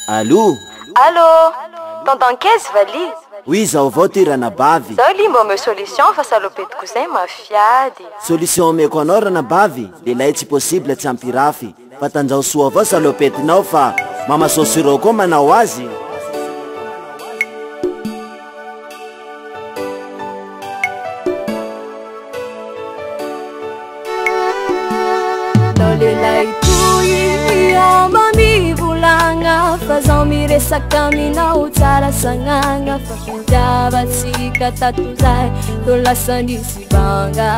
Allô? Allô? Tonton Kez vali? Oui, zaho avao ty Ranabavy. Zaho li mba omeo solution fa salopetiko zay mafiady. Solution omeko anao Ranabavy? Lehilahy tsy possible tsy ampirafy. Fa tanjaho soa avao salopetinao fa mama sosiro koa manao azy. Lehilahy toy mami volagna fa zaho miresaka aminao tsara sagnagna fa fitiavatsika tato zay to lasa nisy vanga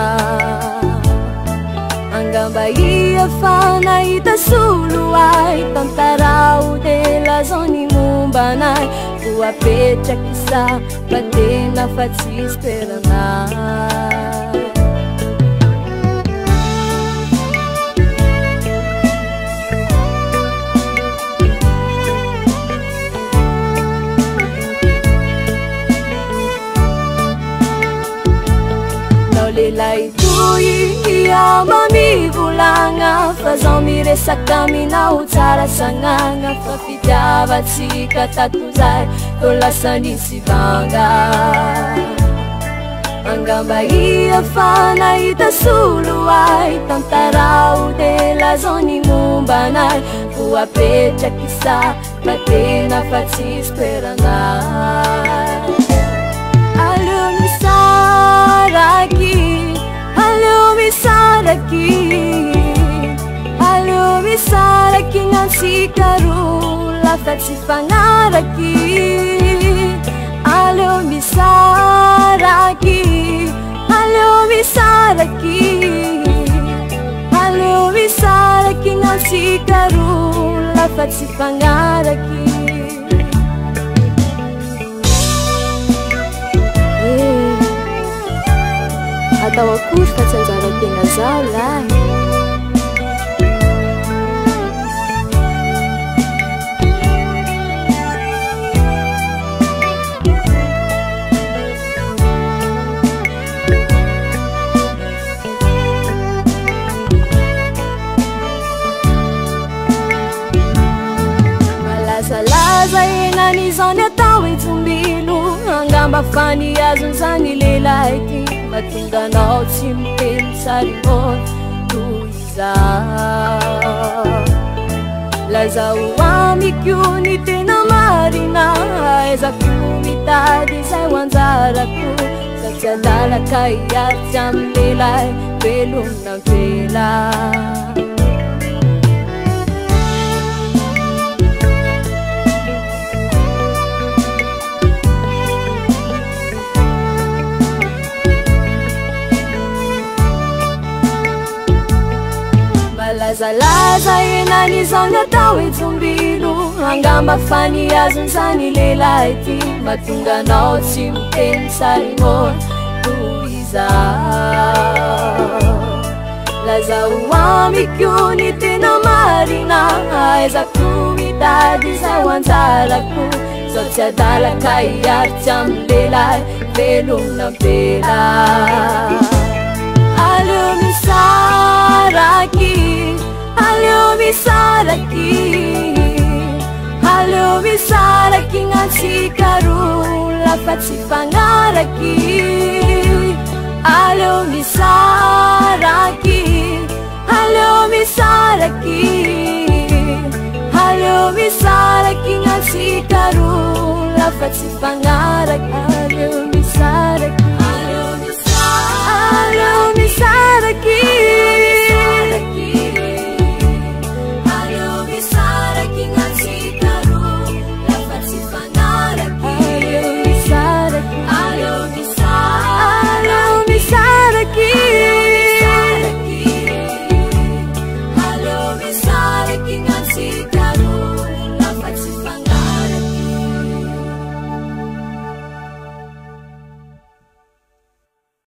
angamba ia fa nahita solo ay tantarao de lazao-ny momba anay vo apetraky sa fa tena fa tsy esperanay. Lehilahy toy mami volagna fa zaho miresaka aminao tsara sagnagna fa fitiavatsika tato zay to lasa nisy vanga angamba ia fa nahita solo ay tantarao de lazao-ny momba anay vo apetraky sa fa tena fa tsy esperanay. Aleo misaraky, aleo misaraky, aleo misaraky gn'antsika roa lafa tsy fagnaraky. Aleo misaraky, aleo misaraky, aleo misaraky gn'antsika roa lafa tsy fagnaraky. Atao akory fa tsy anjara-tena zao lahy. Malazalaza enan'izao ny atao itsombilo angamba fa niazon'izany lehilahy ty mahatonga anao tsy miteny sarimoa toy izao. Lazao amiko ny tena marina ezako mitady zay ho anjarako sa tsy adalaka hiaritsy amin'ny lehilahy velomina vela. Lazalaza enan'izao ny atao itsombilo angamba fa niazon'izany lehilahy ty mahatonga anao tsy miteny sarimoa toy izao. Lazao amiko ny tena marina ezako mitady zay ho anjarako sao tsy adalaka hiaritsy amin'ny lehilahy velomina vela. Aleo misaraky, aleo misaraky, aleo misaraky gn'antsika roa lafa tsy fagnaraky. Aleo misaraky, aleo misaraky, aleo misaraky gn'antsika roa lafa tsy fagnaraky. Aleo misaraky.